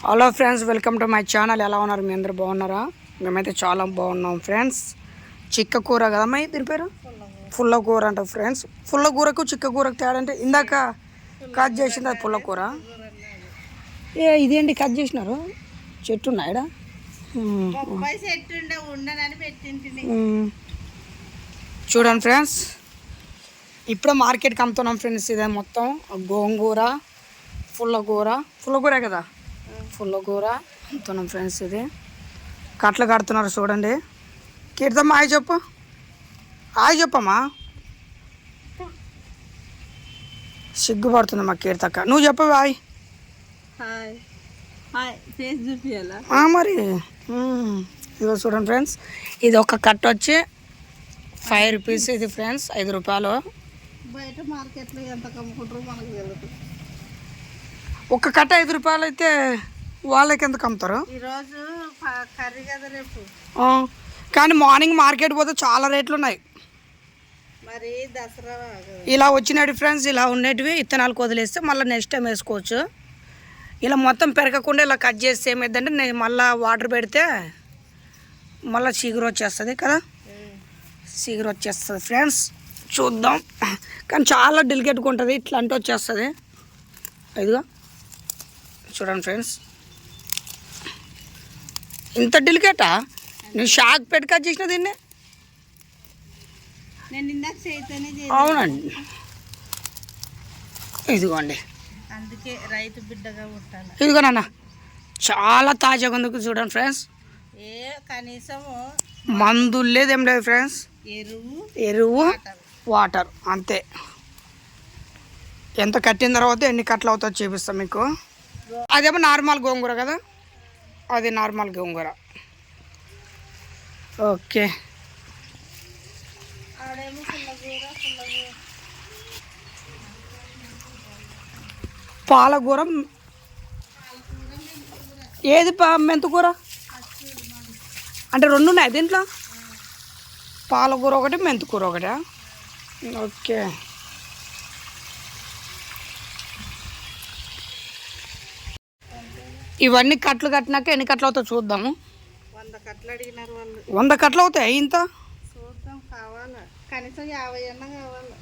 Hello friends, welcome to my channel. ఎలా ఉన్నారు? మీ అందరు బాగున్నారా? మేమైతే చాలా బాగున్నాం ఫ్రెండ్స్. చిక్క కూర కదమ్మా దీని పేరు? పుల్ల కూర అంట ఫ్రెండ్స్. పుల్ల కూరకు చిక్క కూరకు తేడా అంటే ఇందాక కట్ చేసింది అది పుల్ల కూర. ఇదేంటి కట్ చేసినారు? చెట్టు ఉన్నాయడా? చూడండి ఫ్రెండ్స్, ఇప్పుడే మార్కెట్కి అమ్ముతున్నాం ఫ్రెండ్స్. ఇదే మొత్తం గోంగూర, పుల్లకూరే కదా, పుల్లకూర అమ్ముతున్నాం ఫ్రెండ్స్. ఇది కట్టలు కడుతున్నారు చూడండి. కీర్తమ్మ హాయ్ చెప్పు. హాయ్ చెప్పమ్మా. సిగ్గుపడుతుంది మా కీర్తక్క. నువ్వు చెప్పు హాయ్. మరి ఇదిగో చూడండి ఫ్రెండ్స్, ఇది ఒక కట్ట వచ్చి 5 రూపీస్. ఇది ఫ్రెండ్స్ 5 రూపాయలు. బయట మార్కెట్లో ఎంత కమ్ముకుంటారో మనకు తెలియదు. ఒక కట్ట 5 రూపాయలు అయితే వాళ్ళకి ఎందుకు అమ్ముతారు? ఈరోజు కర్రీ కదా రేపు. కానీ మార్నింగ్ మార్కెట్ పోతే చాలా రేట్లు ఉన్నాయి. మరి దసరా ఇలా వచ్చినవి ఫ్రెండ్స్, ఇలా ఉండేటివి ఇత్తనాలు వదిలేస్తే మళ్ళీ నెక్స్ట్ టైం వేసుకోవచ్చు. ఇలా మొత్తం పెరగకుండా ఇలా కట్ చేస్తే ఏమైందంటే నేను మళ్ళీ వాటర్ పెడితే మళ్ళీ చిగురు వచ్చేస్తుంది కదా, చిగురు వచ్చేస్తుంది ఫ్రెండ్స్. చూద్దాం. కానీ చాలా డెలికేట్గా ఉంటుంది, ఇట్లా అంటే వచ్చేస్తుంది. ఇదిగో చూడండి ఫ్రెండ్స్, ఇంత డెలికేటా? నేను షాక్ పెట్టి కట్ చేసిన దీన్ని. అవునండి, ఇదిగోండి. అందుకే రైతు బిడ్డగా ఉంటాను. ఇదిగో నాన్న, చాలా తాజాగా ఉంది చూడండి ఫ్రెండ్స్. కనీసం మందులు లేదు, ఏం లేదు ఫ్రెండ్స్. ఎరువు వాటర్ అంతే. ఎంత కట్టిన తర్వాత ఎన్ని కట్టలు అవుతుందో చూపిస్తాం మీకు. అదేమో నార్మల్ గోంగూర కదా, అది నార్మల్ గోంగూర. ఓకే, పాలకూర. ఏది మెంతుకూర అంటే 2 ఉన్నాయి దీంట్లో, పాలకూర ఒకటి, మెంతుకూర ఒకటి. ఓకే, ఇవన్నీ కట్టలు కట్టినాక ఎన్ని కట్టలు అవుతాయి చూద్దాము. 100 కట్టలు అడిగినారు వాళ్ళు. 100 కట్టలు అవుతాయి ఇంత? చూద్దాం, కావాలా కనీసం 50 అన్న కావాలి.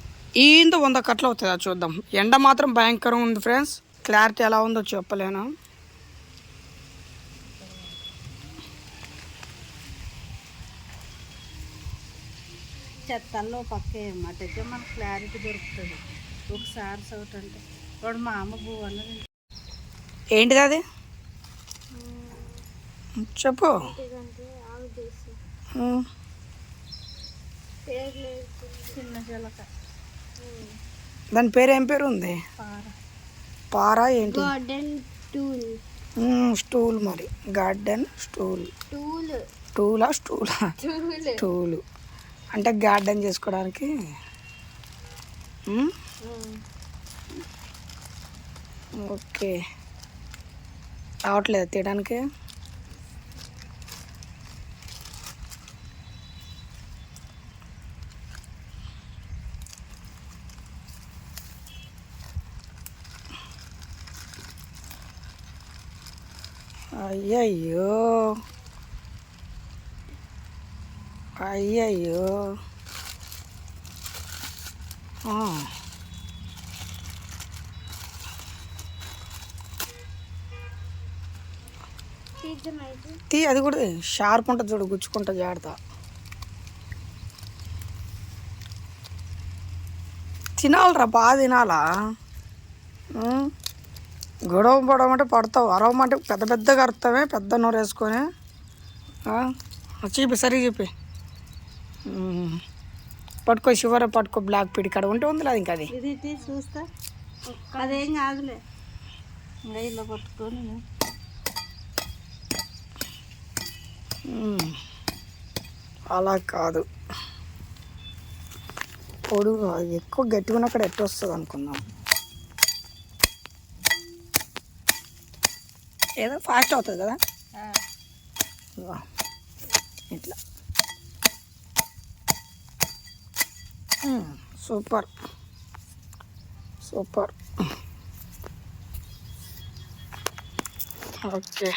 ఇంత 100 కట్టలు అవుతుందా చూద్దాం. ఎండ మాత్రం భయంకరంగా ఉంది ఫ్రెండ్స్, క్లారిటీ ఎలా ఉందో చెప్పలేను. చెత్తల్లో పక్కే అన్నమాట అయితే మనకు క్లారిటీ దొరుకుతుంది. ఒకసారి చోటు అంటే వాడు మా అమ్మ పువ్వు అన్నది. ఏంటిది అది చెప్పు. చిన్న చిలక. దాని పేరు ఏం పేరు ఉంది? పారా ఏంటి? స్టూల్. మరి గార్డెన్ స్టూల్. స్టూల్ అంటే గార్డెన్ చేసుకోవడానికి. ఓకే, రావట్లేదు తీయడానికి. అయ్యయ్యో అయ్యయ్యో. అది కూడా షార్ప్ ఉంటుంది చూడు, గుచ్చుకుంటా జాగ్రత్త. తినాలరా, బాగా తినాలా. గొడవ పడమంటే పడతావు, అరవమంటే పెద్ద పెద్దగా అరుతామే, పెద్ద నోరు వేసుకొని. చూపి, సరిగ్గా చూపి. పట్టుకో షుగర్, పట్టుకో బ్లాక్ పీడి కాడ ఉంటే ఉంది లేదు ఇంకా. అది చూస్తా, అదేం కాదులే. ఇలా పట్టుకొని అలా కాదు, పొడుగు ఎక్కువ గట్టిగా ఉన్న అక్కడ ఎట్టు వస్తుంది అనుకుందాం. ఏదో ఫాస్ట్ అవుతుంది కదా ఇట్లా. Super super. ఓకే.